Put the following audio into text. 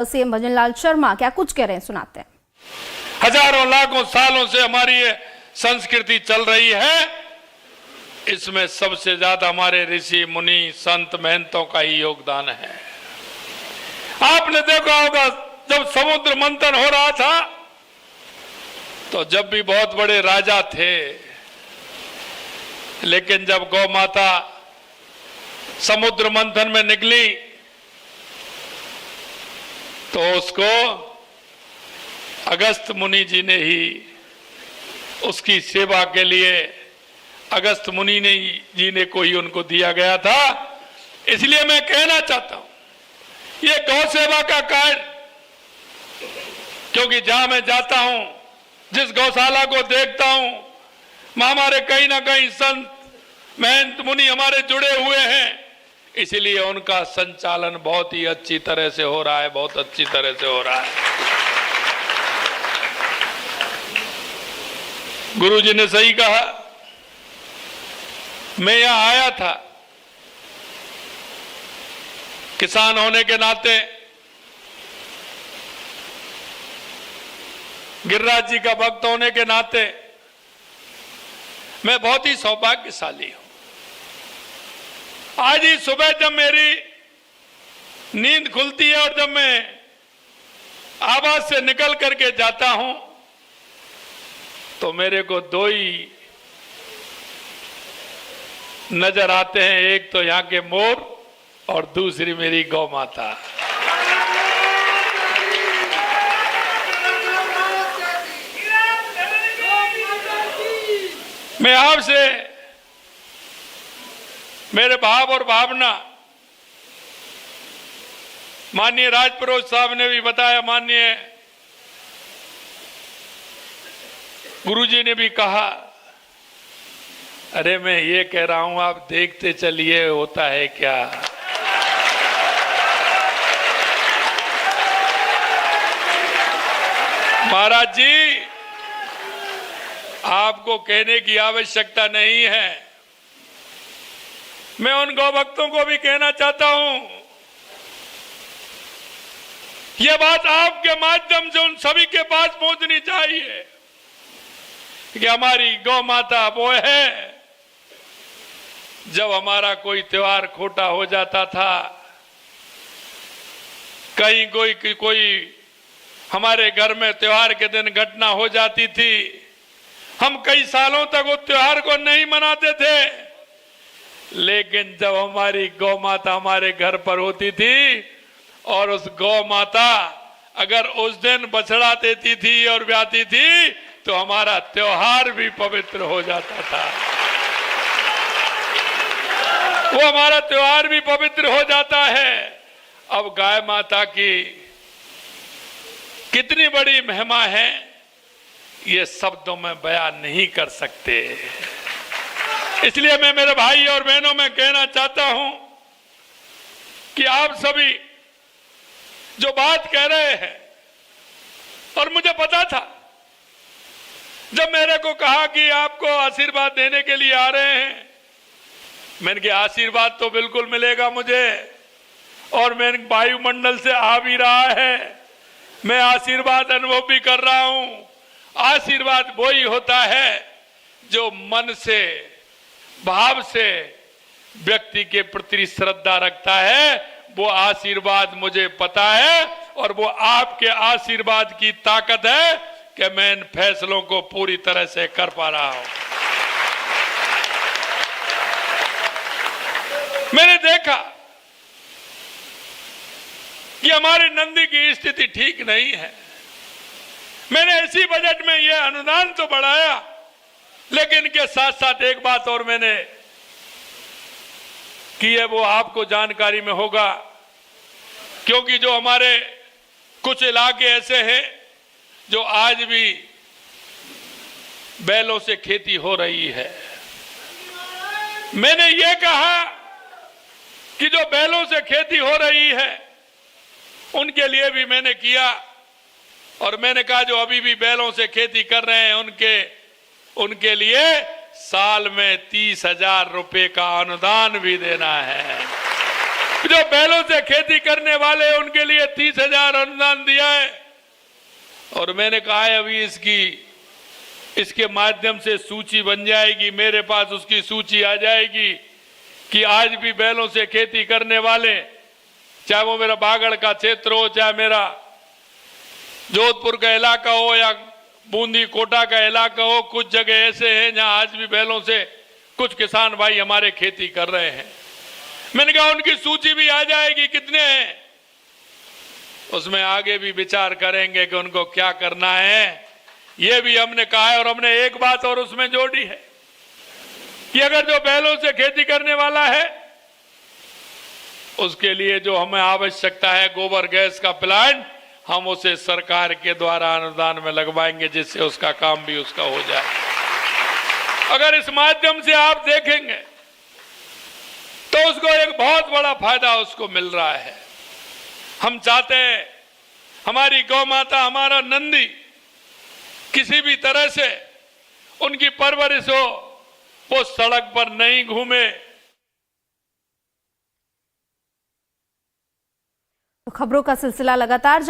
CM Bhajanlal Sharma क्या कुछ कह रहे हैं, सुनाते हैं। हजारों लाखों सालों से हमारी ये संस्कृति चल रही है। इसमें सबसे ज्यादा हमारे ऋषि मुनि संत महंतों का ही योगदान है। आपने देखा होगा जब समुद्र मंथन हो रहा था तो जब भी बहुत बड़े राजा थे, लेकिन जब गौ माता समुद्र मंथन में निकली तो उसको अगस्त मुनि जी ने ही उसकी सेवा के लिए अगस्त मुनि जी ने को ही उनको दिया गया था। इसलिए मैं कहना चाहता हूं ये गौ सेवा का कार्य, क्योंकि जहां मैं जाता हूं, जिस गौशाला को देखता हूं, हमारे कहीं ना कहीं संत महंत मुनि हमारे जुड़े हुए हैं, इसलिए उनका संचालन बहुत ही अच्छी तरह से हो रहा है, बहुत अच्छी तरह से हो रहा है। गुरु जी ने सही कहा। मैं यहां आया था किसान होने के नाते, गिरिराज जी का भक्त होने के नाते मैं बहुत ही सौभाग्यशाली हूं। आज ही सुबह जब मेरी नींद खुलती है और जब मैं आवाज से निकल करके जाता हूं तो मेरे को दो ही नजर आते हैं, एक तो यहां के मोर और दूसरी मेरी गौ माता। मैं आपसे, मेरे भाव और भावना माननीय राजपुरोहित साहब ने भी बताया, माननीय गुरुजी ने भी कहा। अरे मैं ये कह रहा हूं आप देखते चलिए होता है क्या। महाराज जी, आपको कहने की आवश्यकता नहीं है। मैं उन गौ भक्तों को भी कहना चाहता हूं, यह बात आपके माध्यम से उन सभी के पास पहुंचनी चाहिए कि हमारी गौ माता वो है। जब हमारा कोई त्योहार खोटा हो जाता था, कहीं कोई हमारे घर में त्योहार के दिन घटना हो जाती थी, हम कई सालों तक उस त्योहार को नहीं मनाते थे, लेकिन जब हमारी गौ माता हमारे घर पर होती थी और उस गौ माता अगर उस दिन बछड़ा देती थी और ब्याती थी तो हमारा त्योहार भी पवित्र हो जाता था। वो हमारा त्योहार भी पवित्र हो जाता है। अब गाय माता की कितनी बड़ी महिमा है, ये शब्दों में बयान नहीं कर सकते। इसलिए मैं मेरे भाई और बहनों में कहना चाहता हूं कि आप सभी जो बात कह रहे हैं, और मुझे पता था जब मेरे को कहा कि आपको आशीर्वाद देने के लिए आ रहे हैं, मैंने कहा आशीर्वाद तो बिल्कुल मिलेगा मुझे, और मैंने वायुमंडल से आ भी रहा है, मैं आशीर्वाद अनुभव भी कर रहा हूं। आशीर्वाद वही होता है जो मन से, भाव से व्यक्ति के प्रति श्रद्धा रखता है। वो आशीर्वाद मुझे पता है, और वो आपके आशीर्वाद की ताकत है कि मैं इन फैसलों को पूरी तरह से कर पा रहा हूं। मैंने देखा कि हमारे नंदी की स्थिति ठीक नहीं है। मैंने इसी बजट में यह अनुदान तो बढ़ाया, लेकिन के साथ साथ एक बात और मैंने की है, वो आपको जानकारी में होगा, क्योंकि जो हमारे कुछ इलाके ऐसे हैं जो आज भी बैलों से खेती हो रही है। मैंने ये कहा कि जो बैलों से खेती हो रही है उनके लिए भी मैंने किया, और मैंने कहा जो अभी भी बैलों से खेती कर रहे हैं उनके लिए साल में 30,000 रुपए का अनुदान भी देना है। जो बैलों से खेती करने वाले हैं, उनके लिए 30,000 अनुदान दिया है। और मैंने कहा है अभी इसके माध्यम से सूची बन जाएगी, मेरे पास उसकी सूची आ जाएगी कि आज भी बैलों से खेती करने वाले, चाहे वो मेरा बागड़ का क्षेत्र हो, चाहे मेरा जोधपुर का इलाका हो या बूंदी कोटा का इलाका हो, कुछ जगह ऐसे हैं जहां आज भी बैलों से कुछ किसान भाई हमारे खेती कर रहे हैं। मैंने कहा उनकी सूची भी आ जाएगी, कितने हैं, उसमें आगे भी विचार करेंगे कि उनको क्या करना है। ये भी हमने कहा है। और हमने एक बात और उसमें जोड़ी है कि अगर जो बैलों से खेती करने वाला है, उसके लिए जो हमें आवश्यकता है गोबर गैस का प्लांट, हम उसे सरकार के द्वारा अनुदान में लगवाएंगे, जिससे उसका काम भी उसका हो जाए। अगर इस माध्यम से आप देखेंगे तो उसको एक बहुत बड़ा फायदा उसको मिल रहा है। हम चाहते हैं हमारी गौ माता, हमारा नंदी किसी भी तरह से उनकी परवरिश हो, वो सड़क पर नहीं घूमे। खबरों का सिलसिला लगातार जारी